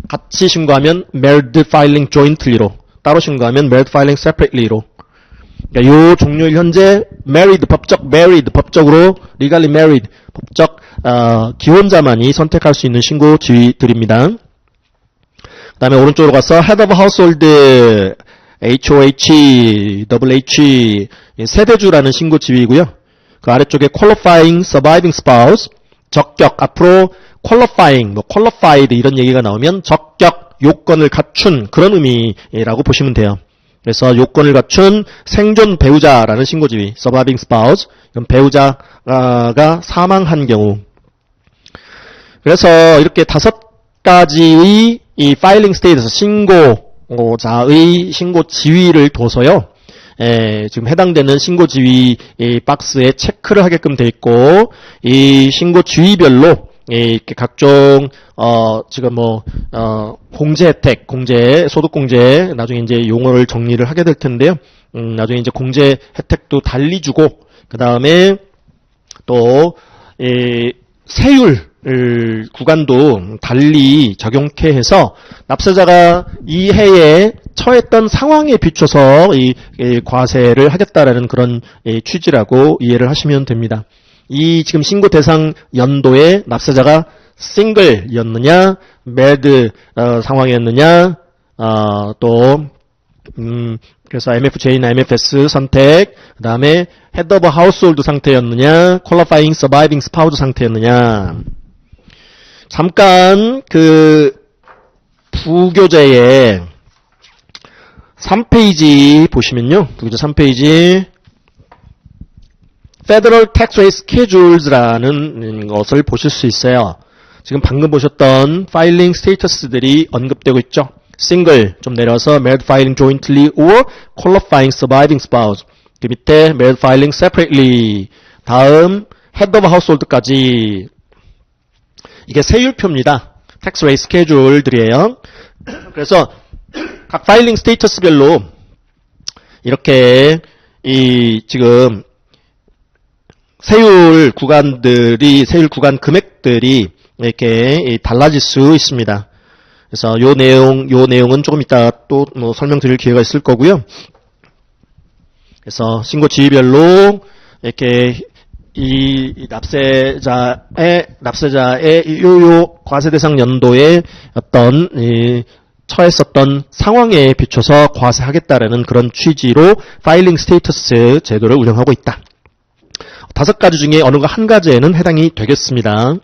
같이 신고하면 married filing jointly로 따로 신고하면 married filing separately로 요 종료일 현재 married 법적으로 legally married 법적 기혼자만이 선택할 수 있는 신고 지위들입니다. 그 다음에 오른쪽으로 가서 head of household HOH, WH 세대주라는 신고 지위이고요. 그 아래쪽에 qualifying surviving spouse 적격 앞으로 qualifying qualified 이런 얘기가 나오면 적격 요건을 갖춘 그런 의미라고 보시면 돼요. 그래서 요건을 갖춘 생존 배우자라는 신고지위, surviving spouse, 이건 배우자가 사망한 경우. 그래서 이렇게 5가지의 이 filing status, 신고 신고자의 신고 지위를 둬서요. 지금 해당되는 신고 지위 박스에 체크를 하게끔 돼 있고, 이 신고 지위별로 이렇게 각종 지금 공제 혜택, 소득 공제 나중에 이제 용어를 정리를 하게 될 텐데요. 나중에 이제 공제 혜택도 달리 주고, 그 다음에 또 세율 구간도 달리 적용케 해서 납세자가 이 해에 처했던 상황에 비춰서 이 과세를 하겠다라는 그런 취지라고 이해를 하시면 됩니다. 이 지금 신고 대상 연도에 납세자가 싱글이었느냐, 매드 상황이었느냐, 그래서 MFJ나 MFS 선택, 그 다음에 Head of Household 상태였느냐, Qualifying Surviving Spouse 상태였느냐. 잠깐 부교재에 3페이지 보시면요. 부교재 3페이지 Federal Tax Rate Schedules라는 것을 보실 수 있어요. 지금 방금 보셨던 파일링 스테이터스들이 언급되고 있죠. Single 좀 내려서 Married Filing Jointly or Qualifying Surviving Spouse. 그 밑에 Married Filing Separately. 다음 Head of Household까지. 이게 세율표입니다. Tax Rate Schedule들이에요. 그래서 각 파일링 스테이터스별로 이렇게 지금 세율 구간 금액들이 이렇게 달라질 수 있습니다. 그래서 요 내용은 조금 이따 또 설명드릴 기회가 있을 거고요. 그래서 신고 지위별로 이렇게 이 납세자의 요 과세 대상 연도에 어떤 처했었던 상황에 비춰서 과세하겠다라는 그런 취지로 파일링 스테이터스 제도를 운영하고 있다. 5가지 중에 어느 한 가지에는 해당이 되겠습니다.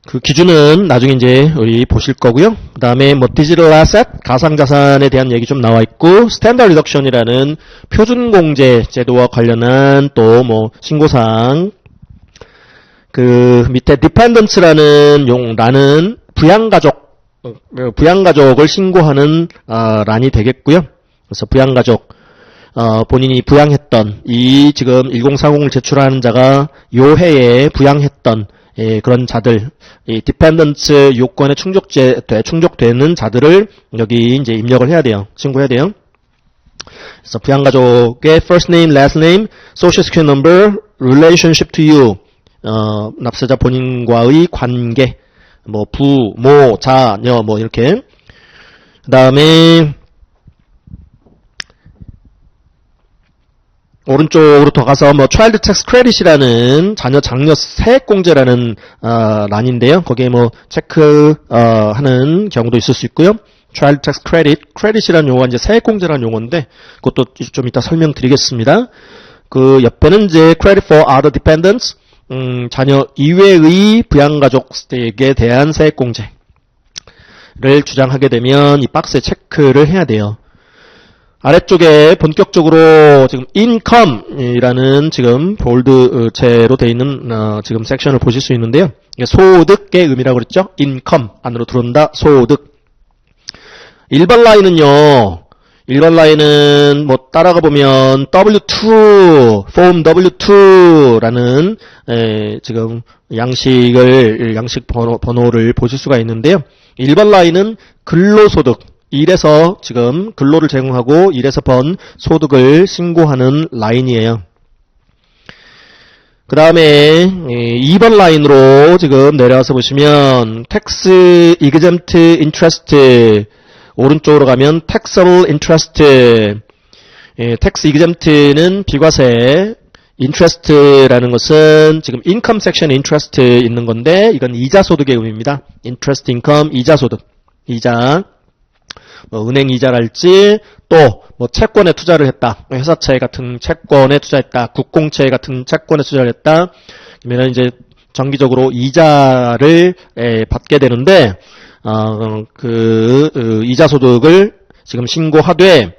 그 기준은 나중에 이제 우리 보실 거고요. 그 다음에 디지털 아셋, 가상자산에 대한 얘기 좀 나와 있고, 스탠더드 리덕션이라는 표준공제 제도와 관련한 또 신고사항, 그 밑에 디펜던츠라는 라는 부양가족을 신고하는 란이 되겠고요. 그래서 부양가족, 본인이 부양했던 지금 1040을 제출하는 자가 요 해에 부양했던 그런 자들, 이 디펜던츠 요건에 충족되는 자들을 여기 이제 입력을 해야 돼요. 신고해야 돼요. 그래서 부양가족의 first name, last name, social security number, relationship to you, 납세자 본인과의 관계, 부, 모, 자녀, 이렇게. 그 다음에 오른쪽으로 더 가서 Child Tax Credit이라는 자녀 장려 세액공제라는 란인데요. 거기에 체크하는 경우도 있을 수 있고요. Child Tax Credit이라는 용어가 이제 세액공제라는 용어인데 그것도 좀 이따 설명드리겠습니다. 그 옆에는 이제 Credit for Other Dependents, 자녀 이외의 부양가족에게 대한 세액공제를 주장하게 되면 이 박스에 체크를 해야 돼요. 아래쪽에 본격적으로 지금 income이라는 지금 볼드체로 되어 있는 지금 섹션을 보실 수 있는데요. 이게 소득의 의미라고 그랬죠. income 안으로 들어온다. 소득. 일반 라인은 따라가 보면 W2, form W2라는 지금 양식 번호를 보실 수가 있는데요. 일반 라인은 근로소득. 일에서 지금 근로를 제공하고 일에서 번 소득을 신고하는 라인이에요. 그 다음에 2번 라인으로 지금 내려와서 보시면 Tax Exempt Interest, 오른쪽으로 가면 Taxable Interest, Tax Exempt는 비과세, Interest라는 것은 지금 Income Section Interest 있는 건데 이건 이자 소득의 의미입니다. Interest Income, 이자 소득, 이자. 은행 이자랄지 또 채권에 투자를 했다. 회사채 같은 채권에 투자했다. 국공채 같은 채권에 투자를 했다. 그러면 이제 정기적으로 이자를 받게 되는데 이자 소득을 지금 신고하되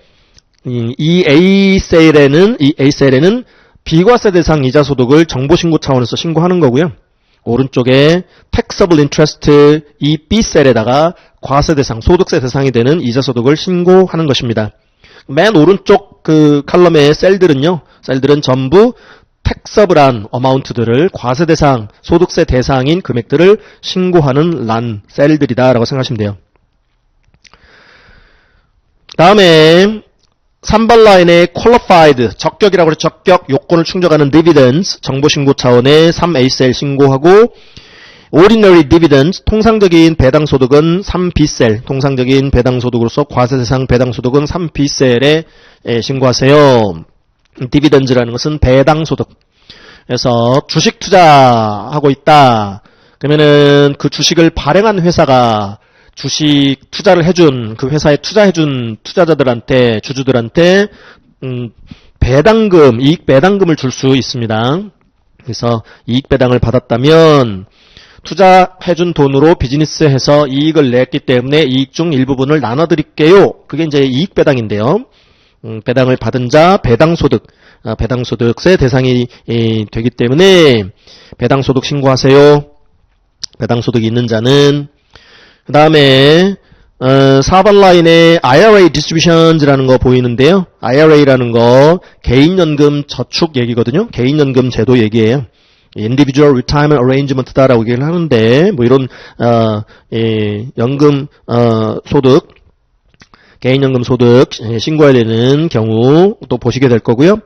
이 A셀에는 비과세 대상 이자 소득을 정보 신고 차원에서 신고하는 거고요. 오른쪽에 taxable interest 이 B셀에다가 과세대상, 소득세 대상이 되는 이자소득을 신고하는 것입니다. 맨 오른쪽 그 칼럼의 셀들은 전부 taxable한 어마운트들을 과세대상, 소득세 대상인 금액들을 신고하는 란, 셀들이다라고 생각하시면 돼요. 다음에 3번 라인에 qualified, 적격이라고 해서 적격 요건을 충족하는 dividends, 정보신고 차원의 3A셀 신고하고 ordinary dividends, 통상적인 배당소득은 3B셀, 통상적인 배당소득으로서 과세대상 배당소득은 3B셀에 신고하세요. dividends라는 것은 배당소득. 그래서 주식 투자하고 있다. 그러면은 그 주식을 발행한 회사가 주식 투자를 해준 그 회사에 투자해준 투자자들한테 주주들한테 배당금, 이익 배당금을 줄 수 있습니다. 그래서 이익 배당을 받았다면 투자해준 돈으로 비즈니스해서 이익을 냈기 때문에 이익 중 일부분을 나눠드릴게요. 그게 이제 이익 배당인데요. 배당을 받은 자 배당소득, 배당소득세 대상이 되기 때문에 배당소득 신고하세요. 배당소득이 있는 자는. 그 다음에 4번 라인에 IRA distributions라는 거 보이는데요. IRA라는 거 개인연금 저축 얘기거든요. 개인연금 제도 얘기예요. Individual Retirement Arrangement다라고 얘기를 하는데 뭐 이런 연금 소득, 개인연금 소득 신고해야 되는 경우 또 보시게 될 거고요.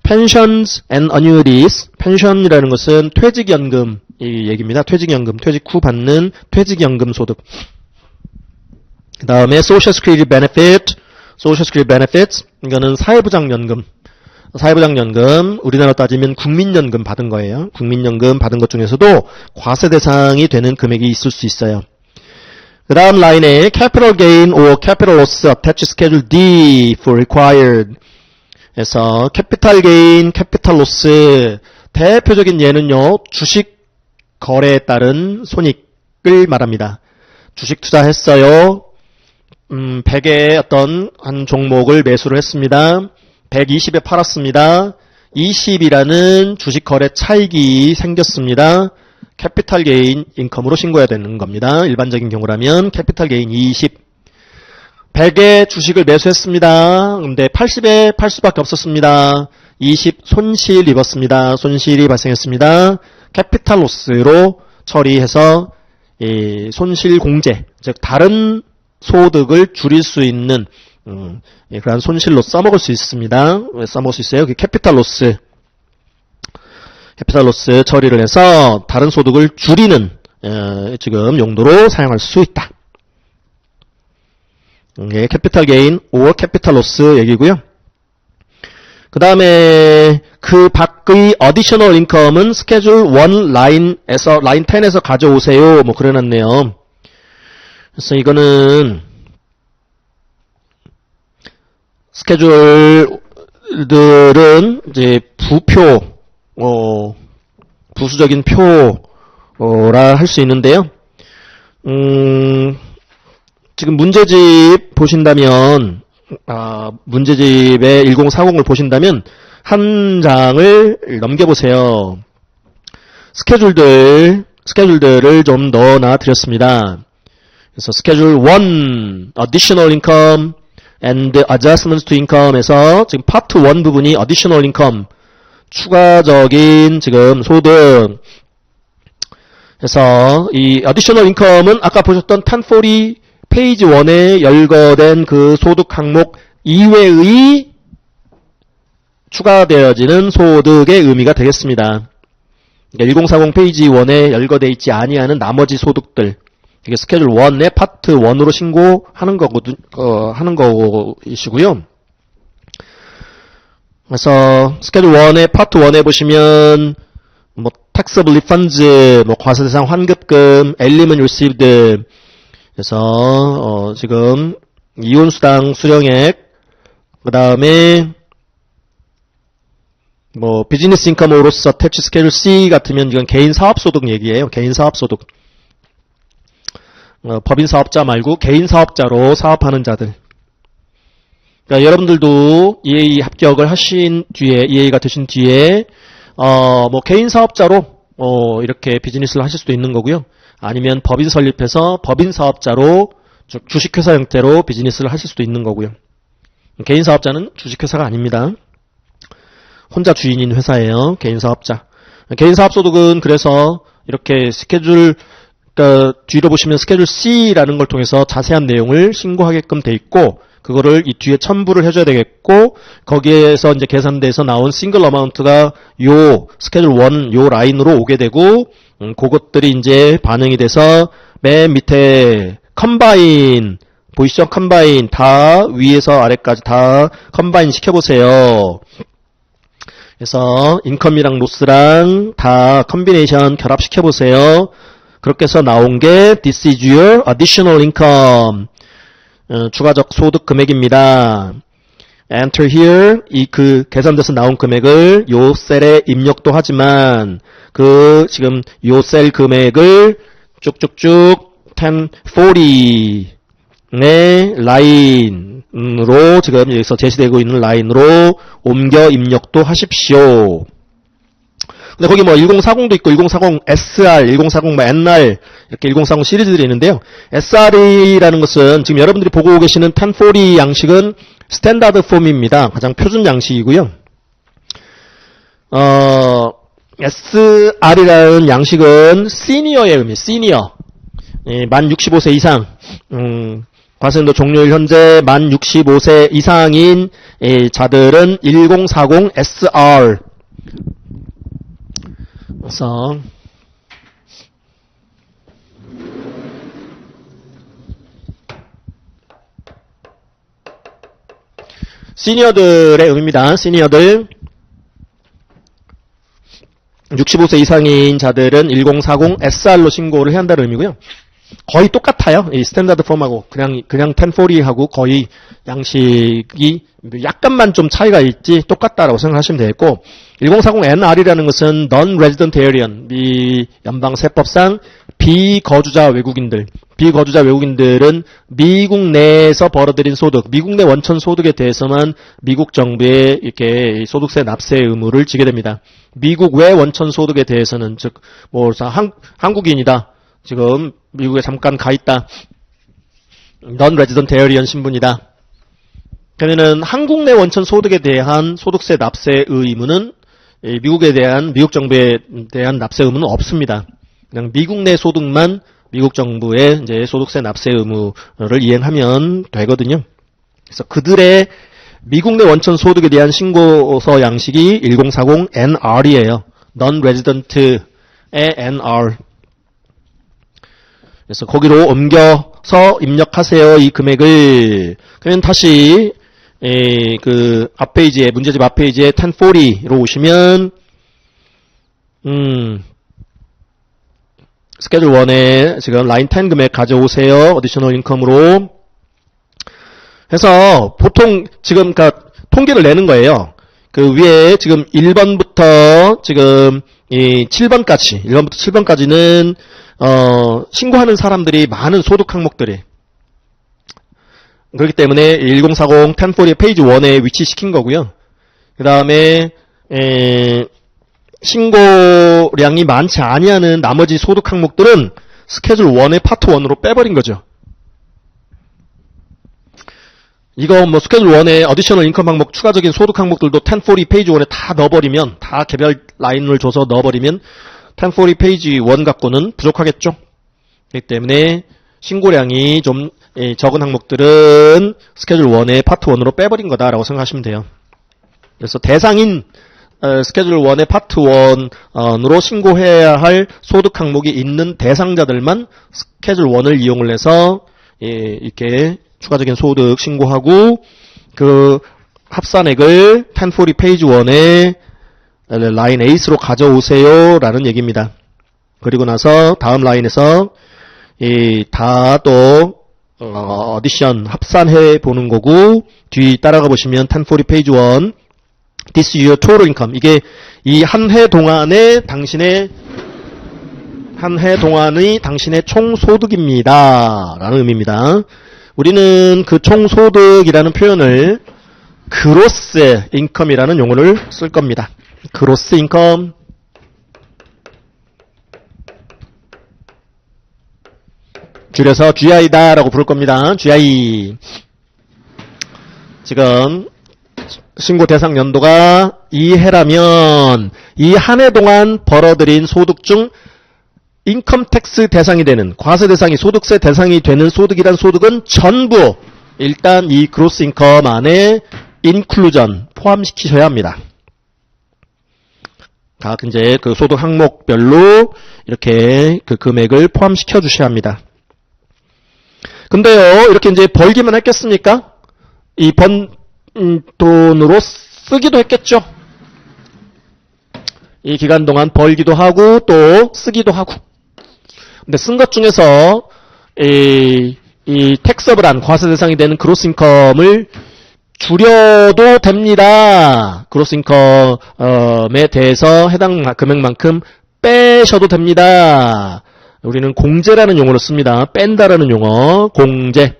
Pensions and Annuities, 펜션이라는 것은 퇴직연금 이 얘기입니다. 퇴직연금, 퇴직 후 받는 퇴직연금 소득. 그 다음에 Social Security Benefit, Social Security Benefits, 이거는 사회보장연금. 사회보장연금, 우리나라 따지면 국민연금 받은 거예요. 국민연금 받은 것 중에서도 과세 대상이 되는 금액이 있을 수 있어요. 그 다음 라인에 Capital Gain or Capital Loss Attached Schedule D for Required. 그래서 Capital Gain, Capital Loss, 대표적인 예는요, 주식 거래에 따른 손익을 말합니다. 주식 투자했어요. 100의 어떤 한 종목을 매수를 했습니다. 120에 팔았습니다. 20이라는 주식 거래 차익이 생겼습니다. 캐피탈 게인 인컴으로 신고해야 되는 겁니다. 일반적인 경우라면 캐피탈 게인 20. 100의 주식을 매수했습니다. 근데 80에 팔 수밖에 없었습니다. 20 손실 입었습니다. 손실이 발생했습니다. 캐피탈 로스로 처리해서 손실 공제, 즉 다른 소득을 줄일 수 있는 그런 손실로 써먹을 수 있습니다. 써먹을 수 있어요. 캐피탈 로스 처리를 해서 다른 소득을 줄이는 지금 용도로 사용할 수 있다. 캐피탈 게인 or 캐피탈 로스 얘기고요. 그 다음에 그 밖의 additional income은 스케줄 1 라인에서 라인 10에서 가져오세요. 뭐 그래놨네요. 그래서 이거는 스케줄들은 이제 부표, 부수적인 표라 할 수 있는데요. 지금 문제집 보신다면 문제집의 1040을 보신다면 한 장을 넘겨보세요. 스케줄들을 좀 넣어놔 드렸습니다. 그래서 스케줄 1 additional income and adjustments to income에서 지금 파트 1 부분이 additional income 추가적인 지금 소득. 그래서 이 additional income은 아까 보셨던 1040 페이지 1에 열거된 그 소득 항목 이외의 추가되어지는 소득의 의미가 되겠습니다. 그러니까 1040 페이지 1에 열거되어 있지 아니하는 나머지 소득들. 이게 스케줄 1의 파트 1으로 신고하는 하는 거이시고요. 그래서 스케줄 1의 파트 1에 보시면 뭐 taxable refunds, 뭐 과세대상 환급금, element received. 그래서 지금 이혼수당 수령액, 그 다음에 뭐 비즈니스 인컴으로서 태치 스케줄 C 같으면 이건 개인 사업소득 얘기예요. 개인 사업소득. 법인 사업자 말고 개인 사업자로 사업하는 자들. 그러니까 여러분들도 EA 합격을 하신 뒤에, EA가 되신 뒤에 뭐 개인 사업자로 이렇게 비즈니스를 하실 수도 있는 거고요. 아니면 법인 설립해서 법인 사업자로 주식회사 형태로 비즈니스를 하실 수도 있는 거고요. 개인 사업자는 주식회사가 아닙니다. 혼자 주인인 회사예요. 개인 사업자. 개인 사업소득은 그래서 이렇게 스케줄, 그러니까 뒤로 보시면 스케줄 C라는 걸 통해서 자세한 내용을 신고하게끔 돼 있고, 그거를 이 뒤에 첨부를 해줘야 되겠고, 거기에서 이제 계산돼서 나온 싱글 어마운트가 요 스케줄 1 요 라인으로 오게 되고, 그것들이 이제 반영이 돼서 맨 밑에 컴바인 보이시죠? 컴바인 다 위에서 아래까지 다 컴바인 시켜보세요. 그래서 인컴이랑 로스랑 다 컨비네이션 결합시켜보세요. 그렇게 해서 나온 게 This is your additional income. 추가적 소득 금액입니다. Enter here. 그 계산돼서 나온 금액을 요 셀에 입력도 하지만 지금 요 셀 금액을 쭉쭉쭉 1040의 라인으로 지금 여기서 제시되고 있는 라인으로 옮겨 입력도 하십시오. 근데 거기 뭐 1040도 있고 1040 SR, 1040 NR 이렇게 1040 시리즈들이 있는데요. SR이라는 것은 지금 여러분들이 보고 계시는 1040 양식은 스탠다드 폼입니다. 가장 표준 양식이고요. SR이라는 양식은 시니어의 의미, 시니어. 만 65세 이상, 과세연도 종료일 현재 만 65세 이상인 자들은 1040 SR. 그래서 시니어들의 의미입니다. 시니어들 65세 이상인 자들은 1040 SR로 신고를 해야 한다는 의미고요. 거의 똑같아요. 이 스탠다드 폼하고 그냥 1040하고 거의 양식이 약간만 좀 차이가 있지 똑같다라고 생각하시면 되겠고, 1040 NR이라는 것은 Non-Resident Alien, 미 연방 세법상 비거주자 외국인들. 비거주자 외국인들은 미국 내에서 벌어들인 소득, 미국 내 원천 소득에 대해서만 미국 정부에 이렇게 소득세 납세 의무를 지게 됩니다. 미국 외 원천 소득에 대해서는 즉 한국인이다. 지금 미국에 잠깐 가 있다. Non-Resident Alien 신분이다. 그러면은 한국 내 원천 소득에 대한 소득세 납세 의무는 미국 정부에 대한 납세 의무는 없습니다. 그냥 미국 내 소득만 미국 정부의 이제 소득세 납세 의무를 이행하면 되거든요. 그래서 그들의 미국 내 원천 소득에 대한 신고서 양식이 1040 NR이에요. Non-Resident의 NR. 그래서 거기로 옮겨서 입력하세요. 이 금액을. 그러면 다시 그 앞페이지에 문제집 앞페이지에 1040로 오시면 스케줄 1에 지금 라인 10 금액 가져오세요. 어디셔널 인컴으로 해서 보통 지금 그러니까 통계를 내는 거예요. 그 위에 지금 1번부터 지금 이 7번까지 1번부터 7번까지는 신고하는 사람들이 많은 소득 항목들이 그렇기 때문에 1040 1040의 페이지 1에 위치시킨 거고요. 그 다음에 신고량이 많지 아니하는 나머지 소득 항목들은 스케줄 1의 파트 1으로 빼버린 거죠. 이거 뭐 스케줄 1에 어디셔널 인컴 항목 추가적인 소득 항목들도 1040 페이지 1에 다 넣어버리면 다 개별 라인을 줘서 넣어버리면 1040 페이지 1 갖고는 부족하겠죠. 그렇기 때문에 신고량이 좀 적은 항목들은 스케줄 1의 파트 1으로 빼버린 거다라고 생각하시면 돼요. 그래서 대상인 스케줄 1의 파트 1으로 신고해야 할 소득 항목이 있는 대상자들만 스케줄 1을 이용을 해서 이렇게 추가적인 소득 신고하고 그 합산액을 1040 페이지 1에 라인 8로 가져오세요 라는 얘기입니다. 그리고 나서 다음 라인에서 다 또 어디션 합산해 보는 거고, 뒤 따라가 보시면 1040 페이지 1 This is your total income. 이게 이 한 해 동안의 당신의 총 소득입니다 라는 의미입니다. 우리는 그 총 소득이라는 표현을 그로스 인컴이라는 용어를 쓸 겁니다. 그로스 인컴. 줄여서 GI다라고 부를 겁니다. GI. 지금 신고 대상 연도가 이 해라면 이 한 해 동안 벌어들인 소득 중 인컴 텍스 대상이 되는, 과세 대상이 소득세 대상이 되는 소득이란 소득은 전부 일단 이 그로스 인컴 안에 인클루전 포함시키셔야 합니다. 각 이제 그 소득 항목별로 이렇게 그 금액을 포함시켜 주셔야 합니다. 근데요, 이렇게 이제 벌기만 했겠습니까? 이 번 돈으로 쓰기도 했겠죠? 이 기간 동안 벌기도 하고 또 쓰기도 하고. 근데 쓴 것 중에서 이 텍서블한 과세 대상이 되는 그로스 인컴을 줄여도 됩니다. 그로스 인컴에 대해서 해당 금액만큼 빼셔도 됩니다. 우리는 공제라는 용어를 씁니다. 뺀다라는 용어, 공제.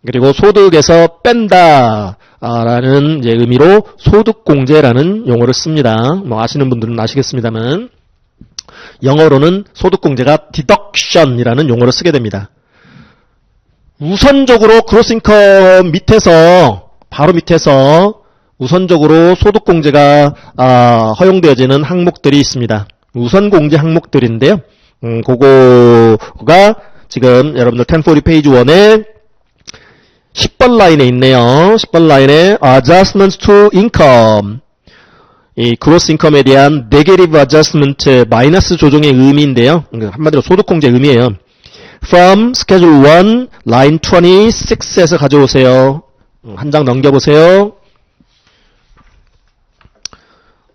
그리고 소득에서 뺀다라는 이제 의미로 소득공제라는 용어를 씁니다. 뭐 아시는 분들은 아시겠습니다만, 영어로는 소득공제가 deduction이라는 용어를 쓰게 됩니다. 우선적으로 그로스 인컴 밑에서, 바로 밑에서 우선적으로 소득공제가 허용되어지는 항목들이 있습니다. 우선공제 항목들인데요. 그거가 지금 여러분들 1040 페이지 1에 10번 라인에 있네요. 10번 라인에 adjustments to income. 이 gross income에 대한 negative adjustment, 마이너스 조정의 의미인데요. 한마디로 소득공제 의미예요. From schedule 1, line 26에서 가져오세요. 한 장 넘겨보세요.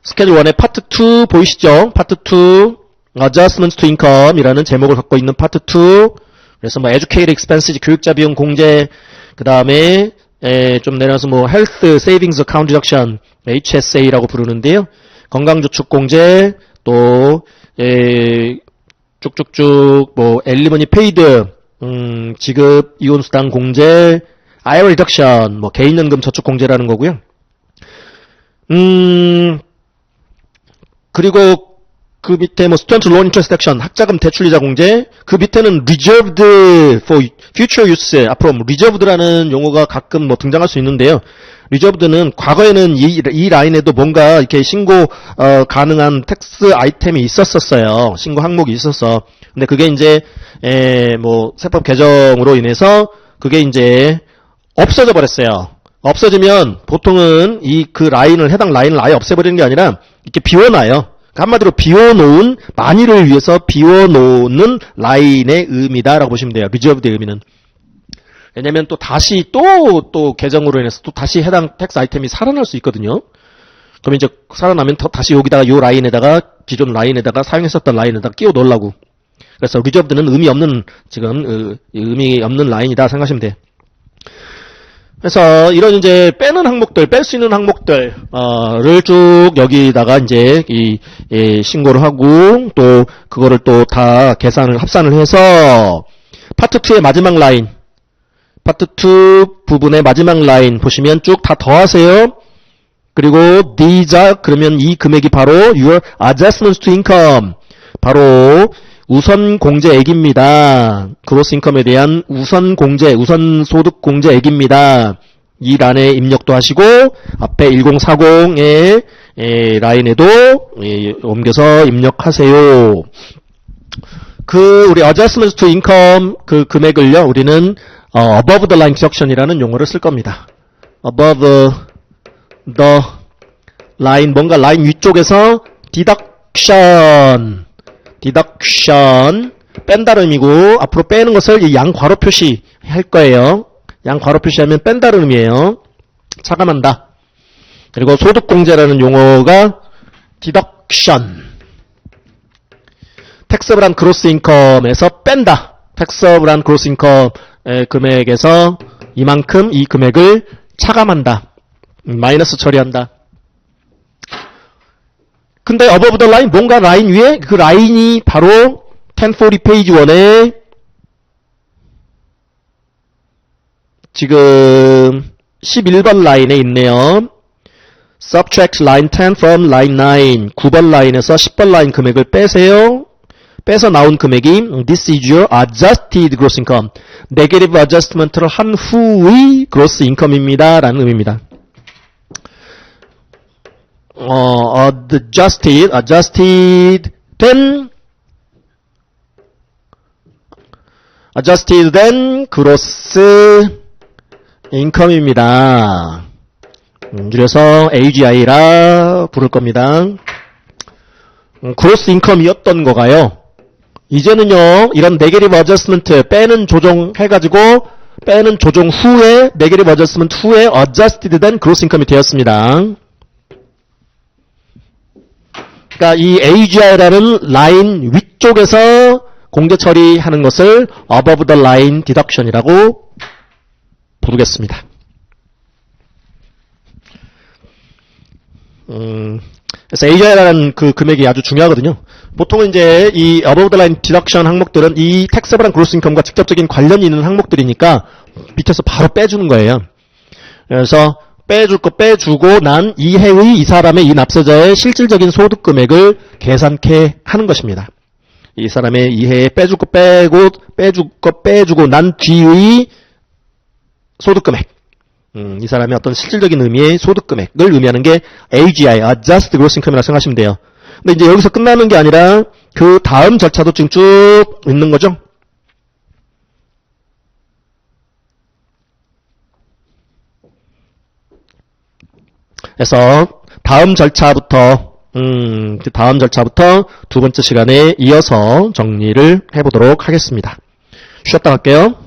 스케줄 1의 파트 2 보이시죠? 파트 2, adjustments to income 이라는 제목을 갖고 있는 파트 2. 그래서 뭐 educated expenses, 교육자 비용 공제, 그 다음에 좀 내려서 뭐 health savings account deduction, HSA라고 부르는데요. 건강저축공제, 또 쭉쭉쭉 뭐 alimony paid, 지급 이혼수당 공제, IRA reduction, 뭐 개인연금 저축공제라는 거고요. 그리고 그 밑에 뭐 student loan interest deduction, 학자금 대출이자 공제, 그 밑에는 reserved for future use, 앞으로 reserved라는 용어가 가끔 뭐 등장할 수 있는데요. reserved는 과거에는 이 라인에도 뭔가 이렇게 신고 가능한 텍스 아이템이 있었었어요. 신고 항목이 있었어. 근데 그게 이제 뭐 세법 개정으로 인해서 그게 이제 없어져 버렸어요. 없어지면 보통은 그 라인을, 해당 라인을 아예 없애버리는 게 아니라 이렇게 비워놔요. 한마디로 비워놓은, 만일을 위해서 비워놓는 라인의 의미다라고 보시면 돼요. 리저브드의 의미는. 왜냐면 또 다시 또 개정으로 인해서 또 다시 해당 텍스 아이템이 살아날 수 있거든요. 그럼 이제 살아나면 다시 여기다가 요 라인에다가, 기존 라인에다가 사용했었던 라인에다가 끼워 넣으려고. 그래서 리저브드는 의미 없는, 지금 의미 없는 라인이다 생각하시면 돼요. 그래서 이런 이제 빼는 항목들, 뺄 수 있는 항목들을 쭉 여기다가 이제 신고를 하고 또 그거를 또 다 합산을 해서 파트 2의 마지막 라인, 파트 2 부분의 마지막 라인 보시면 쭉 다 더하세요. 그리고 these are, 그러면 이 금액이 바로 your adjustments to income, 바로 우선 공제액입니다. 그로스 인컴에 대한 우선 공제, 우선 소득 공제액입니다. 이 란에 입력도 하시고 앞에 1040의 라인에도 옮겨서 입력하세요. 우리 adjustments to income 그 금액을요, 우리는 above the line deduction이라는 용어를 쓸 겁니다. above the line, 뭔가 라인 위쪽에서 deduction, 뺀다는 의미고, 앞으로 빼는 것을 이 양 괄호 표시할 거예요. 양 괄호 표시하면 뺀다는 의미예요. 차감한다. 그리고 소득공제라는 용어가 deduction. taxable한 gross income에서 뺀다. taxable한 gross income의 금액에서 이만큼 이 금액을 차감한다. 마이너스 처리한다. 근데 above the line, 뭔가 라인 위에, 그 라인이 바로 1040 페이지 1에 지금 11번 라인에 있네요. Subtract line 10 from line 9. 9번 라인에서 10번 라인 금액을 빼세요. 빼서 나온 금액이 this is your adjusted gross income. 네게티브 어저스트먼트를 한 후의 gross income입니다. 라는 의미입니다. adjusted then gross income입니다. 줄여서 AGI라 부를 겁니다. gross income이었던 거가요. 이제는요, 이런 네게티브 어저스먼트 빼는 조정 해가지고 빼는 조정 후에 네게티브 어저스먼트 후에 adjusted then gross income이 되었습니다. 그러니까 이 AGI라는 라인 위쪽에서 공제 처리하는 것을 above the line deduction이라고 부르겠습니다. 그래서 AGI라는 그 금액이 아주 중요하거든요. 보통은 이제 이 above the line deduction 항목들은 이 taxable한 gross income과 직접적인 관련이 있는 항목들이니까 밑에서 바로 빼주는 거예요. 그래서 빼줄 거 빼주고 난 이해의 이 사람의 이 납세자의 실질적인 소득 금액을 계산케 하는 것입니다. 이 사람의 이해에 빼줄 거 빼고 빼줄 거 빼주고 난 뒤의 소득 금액. 이 사람의 어떤 실질적인 의미의 소득 금액을 의미하는 게 AGI, Adjusted Gross Income이라고 생각하시면 돼요. 근데 이제 여기서 끝나는 게 아니라 그 다음 절차도 지금 쭉 있는 거죠. 그래서 다음 절차부터 두 번째 시간에 이어서 정리를 해보도록 하겠습니다. 쉬었다 갈게요.